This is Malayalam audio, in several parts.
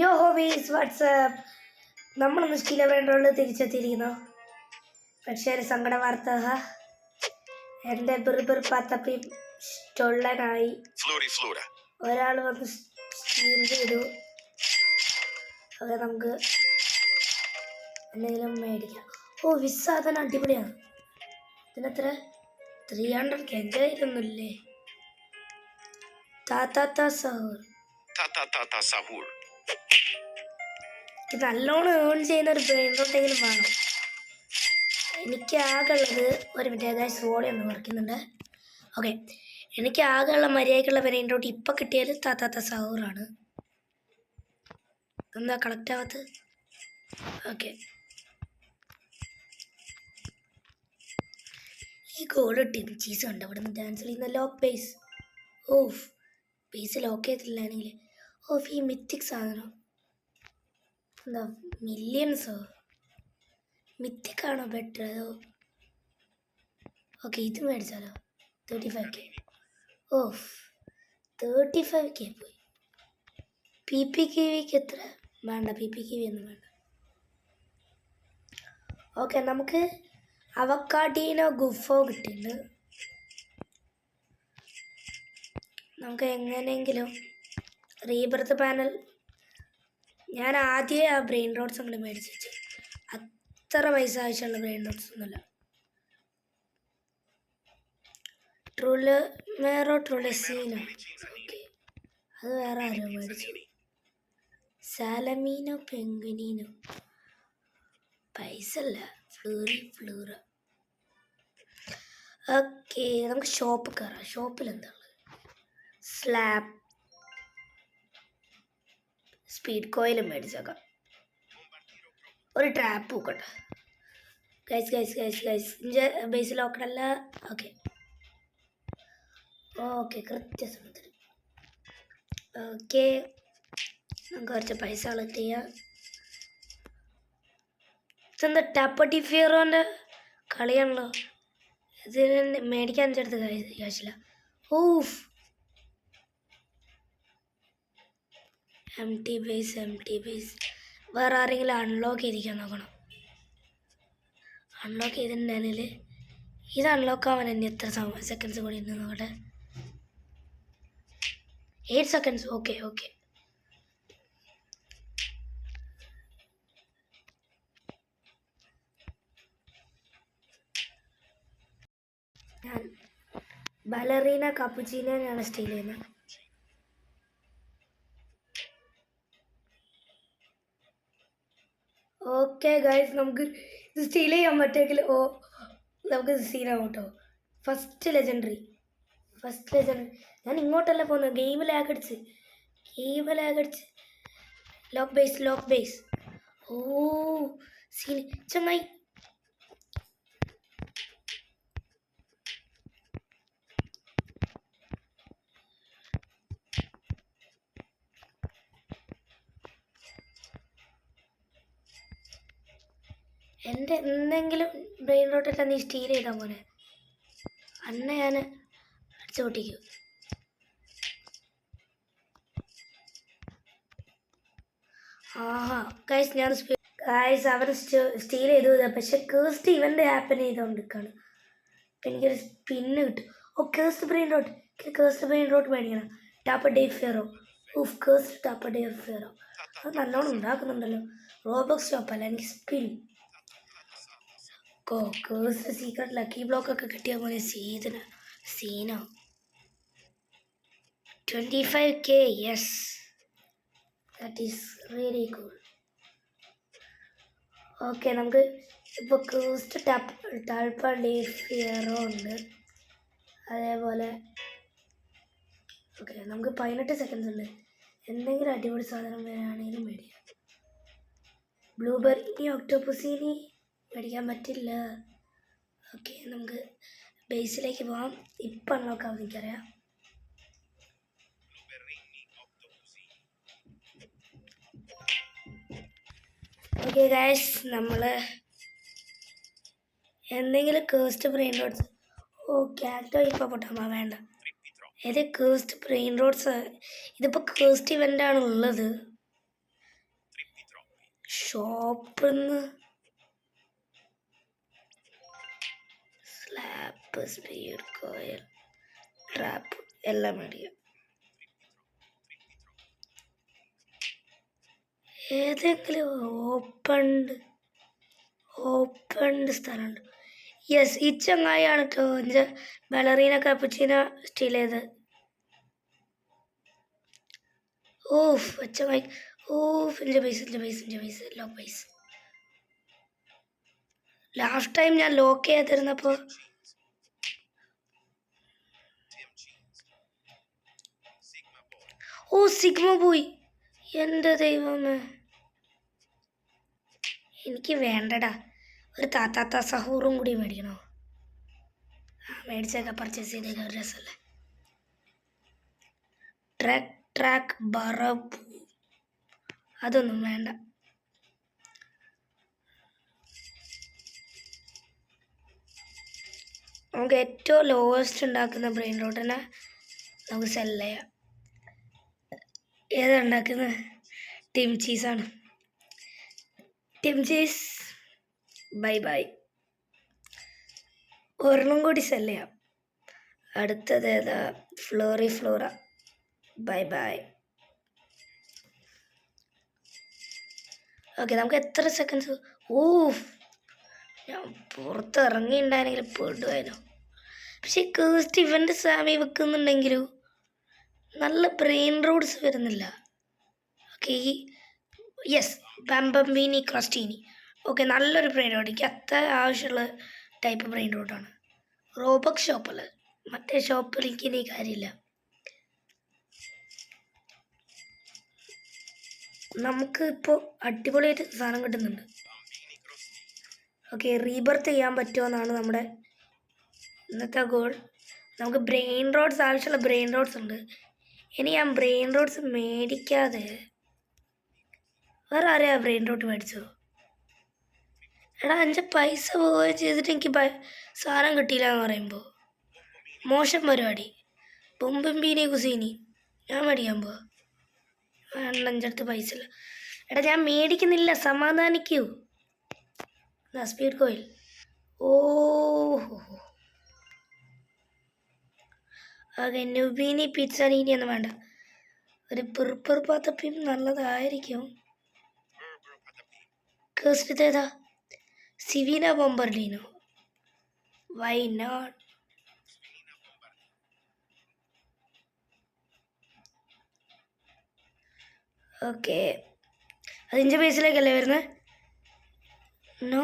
യോ ഹോബീസ് വാട്സ്ആപ്പ് നമ്മളൊന്ന് സ്റ്റീലവേണ്ടുള്ള തിരിച്ചെത്തിയിരിക്കുന്നു. പക്ഷേ ഒരു സങ്കട വാർത്ത, എൻ്റെ ബിർബിർ പാത്തപ്പി സ്റ്റൊള്ളനായി. ഒരാൾ വന്ന് സ്റ്റീൽ ചെയ്തു. അത് നമുക്ക് എന്തെങ്കിലും മേടിക്കാം. ഓ വിസാധനം അടിപൊളിയാണ്. ഇതിനെത്ര 300 കെഞ്ചായിരുന്നില്ലേ? താത്താ സഹൂർ നല്ലോണം ഏൺ ചെയ്യുന്ന ഒരു ബ്രെയിൻ റോട്ടെങ്കിലും വേണം. എനിക്ക് ആകെ ഉള്ളത് ഒരു മിനിറ്റ് സോളി ഒന്ന് കുറയ്ക്കുന്നുണ്ട്. ഓക്കെ, എനിക്ക് ആകെയുള്ള മര്യാദയ്ക്കുള്ള ബ്രെയിൻ റോട്ട് ഇപ്പം കിട്ടിയത് താത്താത്ത സഹൂറാണ്. എന്താ കളക്ട് ആവാത്തത്? ഓക്കെ, ഈ ഗോൾഡ് ടിം ചീസ് ഉണ്ട്. അവിടെ നിന്ന് ഡാൻസ് ചെയ്യുന്ന lock base. Off base lock ചെയ്തിട്ടില്ലാണെങ്കിൽ ഓഫ് ഈ മിത്തിക് സാധനം എന്താ മില്യൺസോ? മിത്തിക്കാണോ ബെറ്റർ അതോ? ഓക്കെ, ഇത് മേടിച്ചാലോ? 35K. ഓഫ് 35K പോയി. PPKVക്ക് എത്ര വേണ്ട? PPKV ഒന്നും വേണ്ട. ഓക്കെ, നമുക്ക് അവക്കാഡീനോ ഗുഫോ കിട്ടിയിട്ടുണ്ട്. നമുക്ക് എങ്ങനെയെങ്കിലും റീബർത്ത് പാനൽ, ഞാൻ ആദ്യമേ ആ ബ്രെയിൻ റോഡ്സ് അങ്ങോട്ട് മേടിച്ച് വെച്ചു. അത്ര പൈസ ആവശ്യമുള്ള ബ്രെയിൻ റോഡ്സ് ഒന്നുമില്ല. ട്രുലെസീനോ, ഓക്കെ, അത് വേറെ ആരോ മേടിച്ചു. സാലമീനോ പെങ്കുനീനോ, പൈസ അല്ല, ഫ്ലൂറ. ഓക്കെ, നമുക്ക് ഷോപ്പ് കയറാം. ഷോപ്പിൽ എന്താ ഉള്ളത്? സ്ലാബ് സ്പീഡ് കോയിലും മേടിച്ചേക്കാം. ഒരു ട്രാപ്പ് നോക്കട്ടെ. ഗൈസ് ബേസ് ലോക്കഡല്ല. ഓക്കെ കൃത്യസമയത്തിന്. ഓക്കെ, നമുക്ക് കുറച്ച് പൈസ കളക്ട് ചെയ്യാം. ഇതെന്താ ടാപ്പട്ടി ഫിയറോൻ്റെ കളിയാണല്ലോ. ഇതിന് മേടിക്കാൻ ചേർത്ത് കാശില്ല. Off M T base. വേറെ ആരെങ്കിലും അൺലോക്ക് ചെയ്തിരിക്കാൻ നോക്കണം. അൺലോക്ക് ചെയ്തിട്ടുണ്ടെങ്കിൽ ഇത് അൺലോക്ക് ആവാൻ തന്നെ എത്ര സെക്കൻഡ്സ് കൂടി ഉണ്ട് നോക്കട്ടെ. 8 സെക്കൻഡ്സ്. ഓക്കെ, ഞാൻ ബലറീന കപ്പുച്ചീനോയാണ് സ്റ്റീൽ ചെയ്യുന്നത്. ഓക്കെ ഗൈസ്, നമുക്ക് ഇത് സ്റ്റീൽ ചെയ്യാൻ പറ്റുമെങ്കിൽ നമുക്ക് സീനാവും കേട്ടോ. First legendary. ഞാൻ ഇങ്ങോട്ടല്ല പോകുന്നത്. ഗെയിം ലാഗ് അടിച്ച്. Lock base. ഓ സീൻ ചങ്ങായി. എൻ്റെ എന്തെങ്കിലും ബ്രെയിൻ റോട്ടൊക്കെ നീ സ്റ്റീൽ ചെയ്താൽ പോലെ അന്ന ഞാൻ അടിച്ചു പൊട്ടിക്കും. ആഹാ ഗൈസ്, അവർ സ്റ്റീൽ ചെയ്തു. പക്ഷെ കേസ്റ്റ് ഇവൻ്റ് ഹാപ്പൻ ചെയ്തുകൊണ്ടിരിക്കുകയാണ്. അപ്പം എനിക്കൊരു സ്പിന്ന് കിട്ടും. കേസ്റ്റ് ബ്രെയിൻ റോട്ട് മേടിക്കണം. ടാപ്പ ഡേ ഫെയറോ. കേസ്റ്റ് ടാപ്പ ഡേ ഫെയറോ അത് നല്ലോണം ഉണ്ടാക്കുന്നുണ്ടല്ലോ. റോബോക്സ് ഷോപ്പല്ല, എനിക്ക് spin. Cast secret lucky block ഒക്കെ കിട്ടിയ പോലെ സീനോ. 25K. Yes, that is really cool. Okay, നമുക്ക് ഇപ്പോൾ കേസ്റ്റ് ടാപ്പ ഡേ ഫിയറോ ഉണ്ട്. അതേപോലെ ഓക്കെ, നമുക്ക് 18 സെക്കൻഡ്സ് ഉണ്ട്. എന്തെങ്കിലും അടിപൊളി സാധനം വരാണെങ്കിലും മേടിക്കാം. ബ്ലൂബെറി ഒക്ടോപ്പസിനി മേടിക്കാൻ പറ്റില്ല. ഓക്കെ, നമുക്ക് ബേസിലേക്ക് പോകാം. ഇപ്പം നോക്കാം, എനിക്കറിയാം. ഓക്കെ ഗൈസ്, നമ്മൾ എന്തെങ്കിലും കേസ്റ്റ് ബ്രെയിൻ റോഡ്സ്. ക്യാറ്റോ ഇപ്പോൾ പൊട്ടാമ വേണ്ട. ഏത് കേസ്റ്റ് ബ്രെയിൻ റോഡ്സ്? ഇതിപ്പോൾ കേസ്റ്റ് ഇവൻ്റാണ് ഉള്ളത്. ഷോപ്പിന്ന് സ്ലാപ്പ്, സ്പീഡ് കോയിൽ, ട്രാപ്പ് എല്ലാം മേടിക്കാം. ഏതെങ്കിലും ഓപ്പൺഡ് സ്ഥലമുണ്ട്. യെസ്, ഈ ചങ്ങായിയാണ് കേട്ടോ എൻ്റെ ബലറീന കപ്പുച്ചീന സ്റ്റീൽ ചെയ്ത്. ഓഫ് ചങ്ങായി, ഓഫ് എൻ്റെ പൈസ ലോക്ക് പൈസ. ലാസ്റ്റ് ടൈം ഞാൻ ലോക്ക് ചെയ്തിരുന്നപ്പോൾ സിഗ്മ പോയി. എൻ്റെ ദൈവമേ, എനിക്ക് വേണ്ടടാ. ഒരു താത്താത്ത സഹൂറും കൂടി മേടിക്കണോ? മേടിച്ചൊക്കെ പർച്ചേസ് ചെയ്തേക്ക, ഒരു രസമല്ലേ. ട്രാക്ക് ബറബു അതൊന്നും വേണ്ട. നമുക്ക് ഏറ്റവും ലോവസ്റ്റ് ഉണ്ടാക്കുന്ന ബ്രെയിൻ റോട്ടിനെ നമുക്ക് സെല് ചെയ്യാം. ഏതാ ഉണ്ടാക്കുന്നത്? ടിം ചീസാണ്. Tim cheese buy. ഒരെണ്ണം കൂടി സെല് ചെയ്യാം. അടുത്തത് ഏതാ? Flora by. ഓക്കെ, നമുക്ക് എത്ര സെക്കൻഡ്സ്? ഞാൻ പുറത്തിറങ്ങിയിട്ടുണ്ടായിരുന്നെങ്കിൽ പെടുമായിരുന്നു. പക്ഷെ കേസ്റ്റ് ഇവൻ്റെ സാമി വെക്കുന്നുണ്ടെങ്കിലും നല്ല ബ്രെയിൻ റോഡ്സ് വരുന്നില്ല. ഓക്കെ, യെസ്, ബംബംബീനി ക്രസ്റ്റീനി. ഓക്കെ, നല്ലൊരു ബ്രെയിൻ റോഡ്. എനിക്ക് അത്ര ആവശ്യമുള്ള ടൈപ്പ് ബ്രെയിൻ റോഡാണ്. റോബക്സ് ഷോപ്പല്ല, മറ്റേ ഷോപ്പിൽ എനിക്ക് ഇനി കാര്യമില്ല. നമുക്ക് ഇപ്പോൾ അടിപൊളിയായിട്ട് സാധനം കിട്ടുന്നുണ്ട്. ഓക്കെ, റീബർത്ത് ചെയ്യാൻ പറ്റുമെന്നാണ് നമ്മുടെ ഇന്നത്തെ ഗോൾ. നമുക്ക് ബ്രെയിൻ റോഡ്സ് ആവശ്യമുള്ള ബ്രെയിൻ റോഡ്സ് ഉണ്ട്. ഇനി ഞാൻ ബ്രെയിൻ റോഡ്സ് മേടിക്കാതെ വേറെ ആരെയാ ബ്രെയിൻ റോഡ് മേടിച്ചോ? എടാ, എൻ്റെ പൈസ പോവുകയും ചെയ്തിട്ട് എനിക്ക് സാധനം കിട്ടിയില്ല എന്ന് പറയുമ്പോൾ മോശം പരിപാടി. ബൊമ്പമ്പീനി കുസീനി ഞാൻ മേടിക്കാൻ പോവാ. വേണ്ട, എൻ്റെ അടുത്ത് പൈസ ഇല്ല. എടാ, ഞാൻ മേടിക്കുന്നില്ല, സമാധാനിക്കൂ. Speed coil. ഓഹോ, ഓക്കെ, നുബീനി പിസ്സനീനി ഒന്നും വേണ്ട. ഒരു പെറുപ്പെറു പാത്തപ്പിയും നല്ലതായിരിക്കും. കേസ്റ്റ് ഏതാ? സിവീന ബോംബർലിനോ. Why not? ഓക്കെ, അതിൻ്റെ ബേസിലേക്കല്ലേ വരുന്നത്? നോ,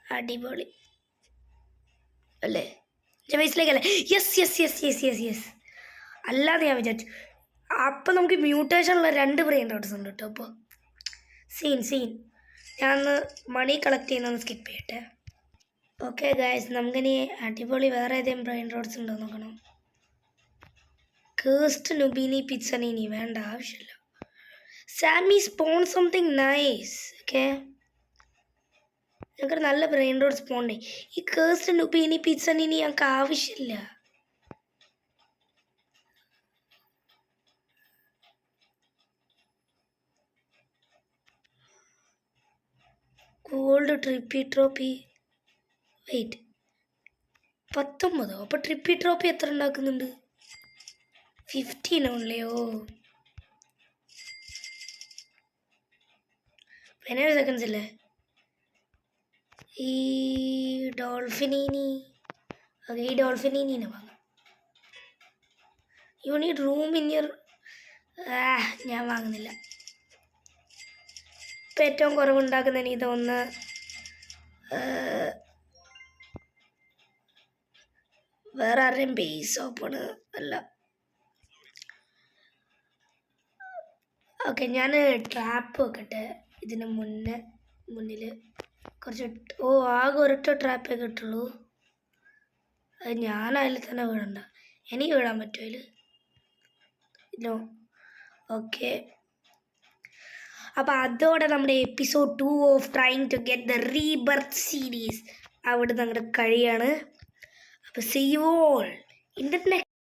അടിപൊളി അല്ലേ? എൻ്റെ ബേസിലേക്കല്ലേ? യെസ്. അല്ലാതെ ഞാൻ വിചാരിച്ചു. അപ്പം നമുക്ക് മ്യൂട്ടേഷനുള്ള 2 ബ്രെയിൻ റോഡ്സ് ഉണ്ട് കേട്ടോ. അപ്പോൾ സീൻ ഞാൻ മണി കളക്ട് ചെയ്യുന്നൊന്ന് സ്കിപ്പ് ചെയ്യട്ടെ. ഓക്കെ ഗായ്സ്, നമുക്കിനി അടിപൊളി വേറെ ഏതെങ്കിലും ബ്രെയിൻ റോഡ്സ് ഉണ്ടോ നോക്കണം. കേസ്റ്റ് നുബീനി പിസ്സനീനി വേണ്ട, ആവശ്യമില്ല. സാമി സ്പോൺ സംതിങ് നൈസ്. ഓക്കെ, ഞങ്ങൾക്ക് നല്ല ബ്രെയിൻ റോഡ് സ്പോണ്ടേ. ഈ കേസ്റ്റ് നുബീനി പിസ്സനീനി ഞങ്ങൾക്ക് ആവശ്യമില്ല. Gold trophy wait 19. അപ്പോൾ ട്രോപ്പി എത്ര ഉണ്ടാക്കുന്നുണ്ട്? 15 ഓൺലിയോ. 17 സെക്കൻഡ്സ് അല്ലേ? ഈ ഡോൾഫിനീനെ വാങ്ങാം. You need room in your. ഞാൻ വാങ്ങുന്നില്ല. ഇപ്പം ഏറ്റവും കുറവുണ്ടാക്കുന്ന എനിക്ക് തോന്നുന്നു വേറെ ആരുടെയും ബേസ് ഓപ്പണ് അല്ല. ഓക്കെ, ഞാൻ ട്രാപ്പ് വെക്കട്ടെ. ഇതിന് മുന്നിൽ കുറച്ച് ആകെ ഒരൊറ്റ ട്രാപ്പേ കിട്ടുള്ളൂ. അത് ഞാൻ അതിൽ തന്നെ വീഴണ്ട. എനിക്ക് വീഴാൻ പറ്റുമോ അതിൽ? നോ. ഓക്കെ, അപ്പോൾ അതോടെ നമ്മുടെ episode 2 of trying to get the rebirth series അവിടെ നിന്ന് അങ്ങോട്ട് കഴിയാണ്. അപ്പോൾ see you all in the next